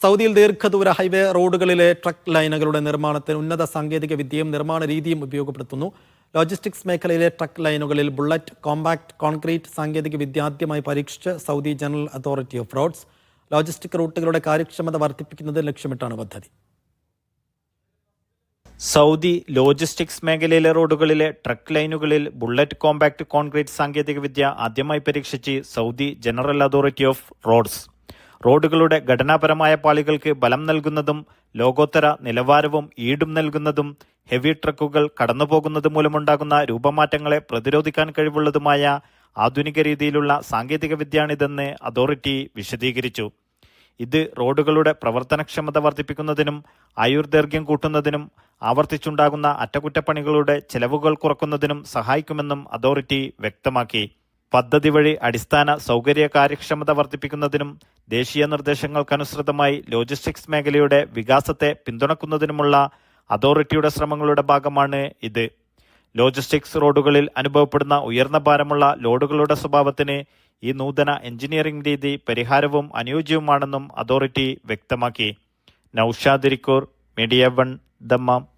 സൗദിയിൽ ദീർഘദൂര highway റോഡുകളിലെ truck ലൈനുകളുടെ നിർമ്മാണത്തിന് ഉന്നത സാങ്കേതിക വിദ്യയും നിർമ്മാണ രീതിയും ഉപയോഗപ്പെടുത്തുന്നു. ലോജിസ്റ്റിക്സ് മേഖലയിലെ ട്രക്ക് ലൈനുകളിൽ ബുള്ളറ്റ് കോമ്പാക്ട് കോൺക്രീറ്റ് സാങ്കേതിക വിദ്യ ആദ്യമായി പരീക്ഷിച്ച് Saudi general authority of roads. Logistic റൂട്ടുകളുടെ കാര്യക്ഷമത വർദ്ധിപ്പിക്കുന്നത് ലക്ഷ്യമിട്ടാണ് പദ്ധതി. സൗദി ലോജിസ്റ്റിക്സ് മേഖലയിലെ റോഡുകളിലെ ട്രക്ക് ലൈനുകളിൽ ബുള്ളറ്റ് കോമ്പാക്ട് കോൺക്രീറ്റ് സാങ്കേതിക വിദ്യ ആദ്യമായി പരീക്ഷിച്ച് Saudi general authority of roads. റോഡുകളുടെ ഘടനാപരമായ പാളികൾക്ക് ബലം നൽകുന്നതും ലോകോത്തര നിലവാരവും ഈടും നൽകുന്നതും ഹെവി ട്രക്കുകൾ കടന്നുപോകുന്നത് മൂലമുണ്ടാകുന്ന രൂപമാറ്റങ്ങളെ പ്രതിരോധിക്കാൻ കഴിവുള്ളതുമായ ആധുനിക രീതിയിലുള്ള സാങ്കേതിക വിദ്യയാണിതെന്ന് അതോറിറ്റി വിശദീകരിച്ചു. ഇത് റോഡുകളുടെ പ്രവർത്തനക്ഷമത വർദ്ധിപ്പിക്കുന്നതിനും ആയുർദൈർഘ്യം കൂട്ടുന്നതിനും ആവർത്തിച്ചുണ്ടാകുന്ന അറ്റകുറ്റപ്പണികളുടെ ചെലവുകൾ കുറക്കുന്നതിനും സഹായിക്കുമെന്നും അതോറിറ്റി വ്യക്തമാക്കി. പദ്ധതി വഴി അടിസ്ഥാന സൗകര്യ കാര്യക്ഷമത വർദ്ധിപ്പിക്കുന്നതിനും ദേശീയ നിർദ്ദേശങ്ങൾക്കനുസൃതമായി ലോജിസ്റ്റിക്സ് മേഖലയുടെ വികാസത്തെ പിന്തുണക്കുന്നതിനുമുള്ള അതോറിറ്റിയുടെ ശ്രമങ്ങളുടെ ഭാഗമാണ് ഇത്. ലോജിസ്റ്റിക്സ് റോഡുകളിൽ അനുഭവപ്പെടുന്ന ഉയർന്ന ഭാരമുള്ള ലോഡുകളുടെ സ്വഭാവത്തിന് ഈ നൂതന എഞ്ചിനീയറിംഗ് രീതി പരിഹാരവും അനുയോജ്യവുമാണെന്നും അതോറിറ്റി വ്യക്തമാക്കി. Naushad Irikkur, media 1, Dammam.